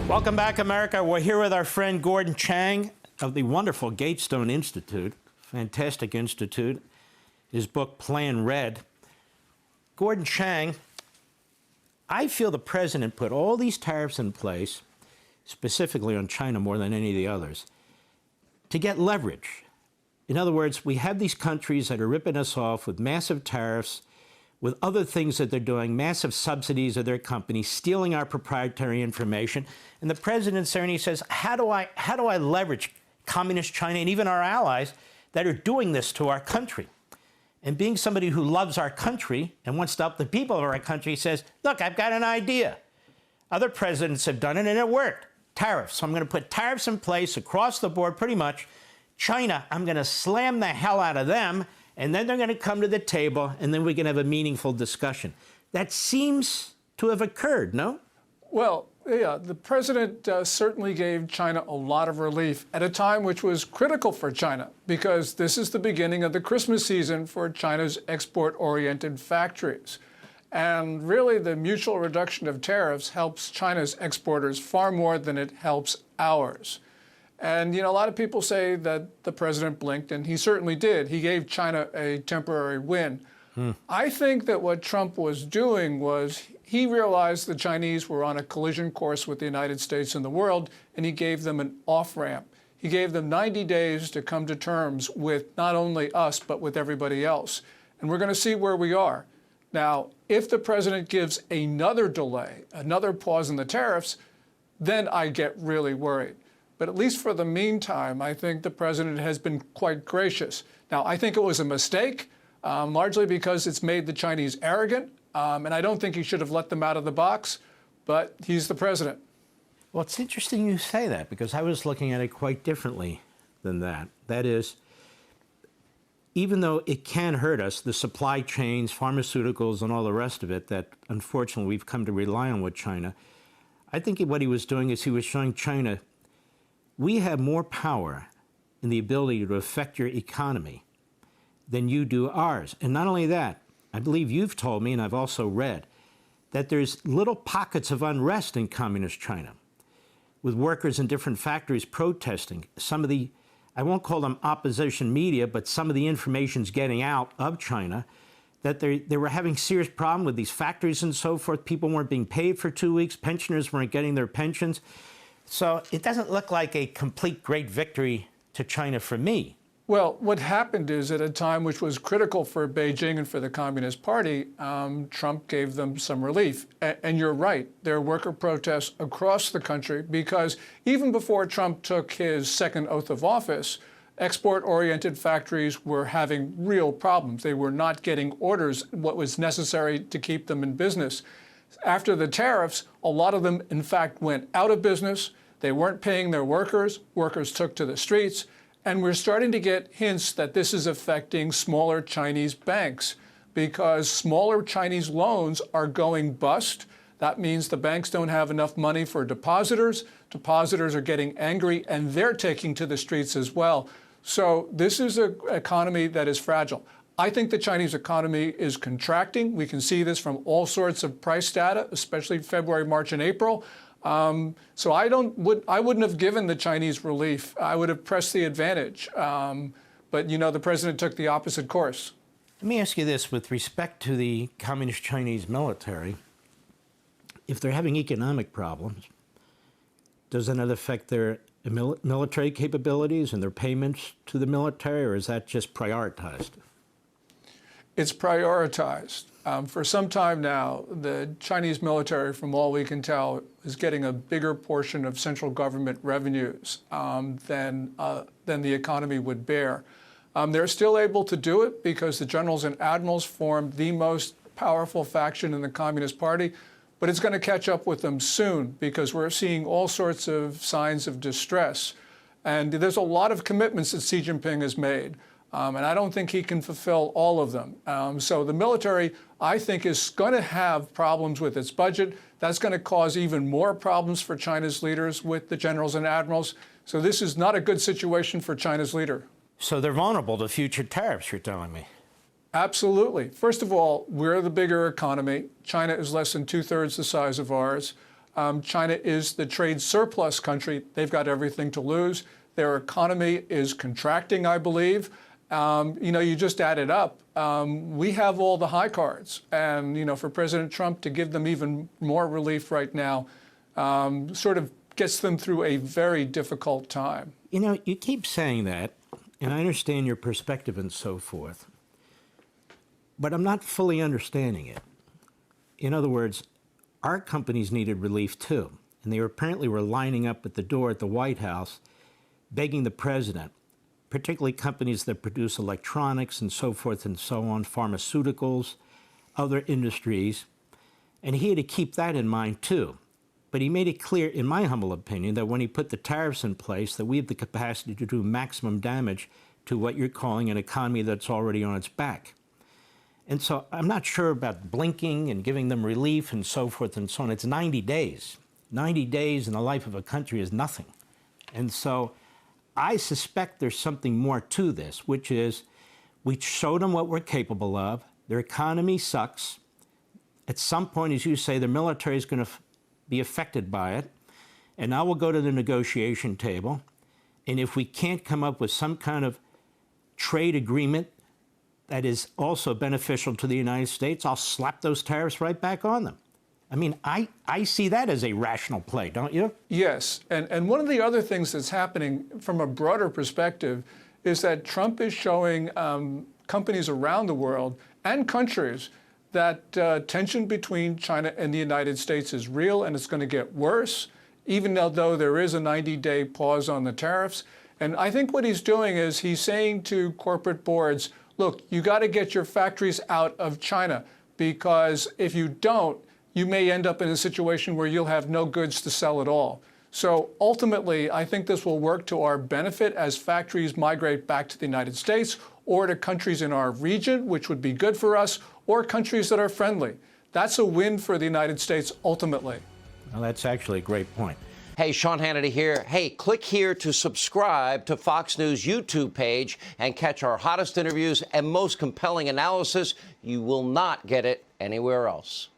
Welcome back, America. We're here with our friend Gordon Chang of the wonderful Gatestone Institute, fantastic institute. His book, Plan Red. Gordon Chang, I feel the president put all these tariffs in place, specifically on China more than any of the others, to get leverage. In other words, we have these countries that are ripping us off with massive tariffs, with other things that they're doing, massive subsidies of their companies, stealing our proprietary information. And the president's there and he says, how do I leverage communist China and even our allies that are doing this to our country? And being somebody who loves our country and wants to help the people of our country, he says, look, I've got an idea. Other presidents have done it and it worked. Tariffs. So I'm going to put tariffs in place across the board, pretty much. China, I'm going to slam the hell out of them, and then they're going to come to the table, and then we can have a meaningful discussion. That seems to have occurred, no? Well, yeah, the president certainly gave China a lot of relief at a time which was critical for China, because this is the beginning of the Christmas season for China's export-oriented factories. And really, the mutual reduction of tariffs helps China's exporters far more than it helps ours. And, a lot of people say that the president blinked, and he certainly did. He gave China a temporary win. I think that what Trump was doing was he realized the Chinese were on a collision course with the United States and the world, and he gave them an off-ramp. He gave them 90 days to come to terms with not only us, but with everybody else. And we're going to see where we are. Now, if the president gives another delay, another pause in the tariffs, then I get really worried. But at least for the meantime, I think the president has been quite gracious. Now, I think it was a mistake, largely because it's made the Chinese arrogant, and I don't think he should have let them out of the box, but he's the president. Well, it's interesting you say that, because I was looking at it quite differently than that. That is, even though it can hurt us, the supply chains, pharmaceuticals, and all the rest of it that, unfortunately, we've come to rely on with China, I think what he was doing is he was showing China, we have more power in the ability to affect your economy than you do ours. And not only that, I believe you've told me, and I've also read, that there's little pockets of unrest in communist China, with workers in different factories protesting. Some of the, I won't call them opposition media, but some of the information's getting out of China, that they were having serious problem with these factories and so forth. People weren't being paid for 2 weeks. Pensioners weren't getting their pensions. So it doesn't look like a complete great victory to China for me. Well, what happened is at a time which was critical for Beijing and for the Communist Party, Trump gave them some relief. And you're right, there are worker protests across the country because even before Trump took his second oath of office, export-oriented factories were having real problems. They were not getting orders, what was necessary to keep them in business. After the tariffs, a lot of them, in fact, went out of business. They weren't paying their workers. Workers took to the streets. And we're starting to get hints that this is affecting smaller Chinese banks because smaller Chinese loans are going bust. That means the banks don't have enough money for depositors. Depositors are getting angry, and they're taking to the streets as well. So this is an economy that is fragile. I think the Chinese economy is contracting. We can see this from all sorts of price data, especially February, March, and April. So I wouldn't have given the Chinese relief. I would have pressed the advantage. But, the president took the opposite course. Let me ask you this. With respect to the Communist Chinese military, if they're having economic problems, does that affect their military capabilities and their payments to the military, or is that just prioritized? It's prioritized. For some time now, the Chinese military, from all we can tell, is getting a bigger portion of central government revenues than the economy would bear. They're still able to do it because the generals and admirals formed the most powerful faction in the Communist Party, but it's going to catch up with them soon because we're seeing all sorts of signs of distress. And there's a lot of commitments that Xi Jinping has made. And I don't think he can fulfill all of them. So the military, I think, is going to have problems with its budget. That's going to cause even more problems for China's leaders with the generals and admirals. So this is not a good situation for China's leader. So they're vulnerable to future tariffs, you're telling me? Absolutely. First of all, we're the bigger economy. China is less than 2/3 the size of ours. China is the trade surplus country. They've got everything to lose. Their economy is contracting, I believe. You just add it up. We have all the high cards. And, for President Trump to give them even more relief right now sort of gets them through a very difficult time. You keep saying that, and I understand your perspective and so forth, but I'm not fully understanding it. In other words, our companies needed relief too, and they apparently were lining up at the door at the White House begging the president, particularly companies that produce electronics and so forth and so on, pharmaceuticals, other industries, and he had to keep that in mind too. But he made it clear, in my humble opinion, that when he put the tariffs in place, that we have the capacity to do maximum damage to what you're calling an economy that's already on its back. And so I'm not sure about blinking and giving them relief and so forth and so on. It's 90 days. 90 days in the life of a country is nothing. And so I suspect there's something more to this, which is we showed them what we're capable of. Their economy sucks. At some point, as you say, the military is going to be affected by it. And now we'll go to the negotiation table. And if we can't come up with some kind of trade agreement that is also beneficial to the United States, I'll slap those tariffs right back on them. I mean, I see that as a rational play, don't you? Yes. And one of the other things that's happening from a broader perspective is that Trump is showing companies around the world and countries that tension between China and the United States is real and it's going to get worse, even though there is a 90-day pause on the tariffs. And I think what he's doing is he's saying to corporate boards, look, you got to get your factories out of China, because if you don't, you may end up in a situation where you'll have no goods to sell at all. So ultimately, I think this will work to our benefit as factories migrate back to the United States or to countries in our region, which would be good for us, or countries that are friendly. That's a win for the United States ultimately. Well, that's actually a great point. Hey, Sean Hannity here. Hey, click here to subscribe to Fox News YouTube page and catch our hottest interviews and most compelling analysis. You will not get it anywhere else.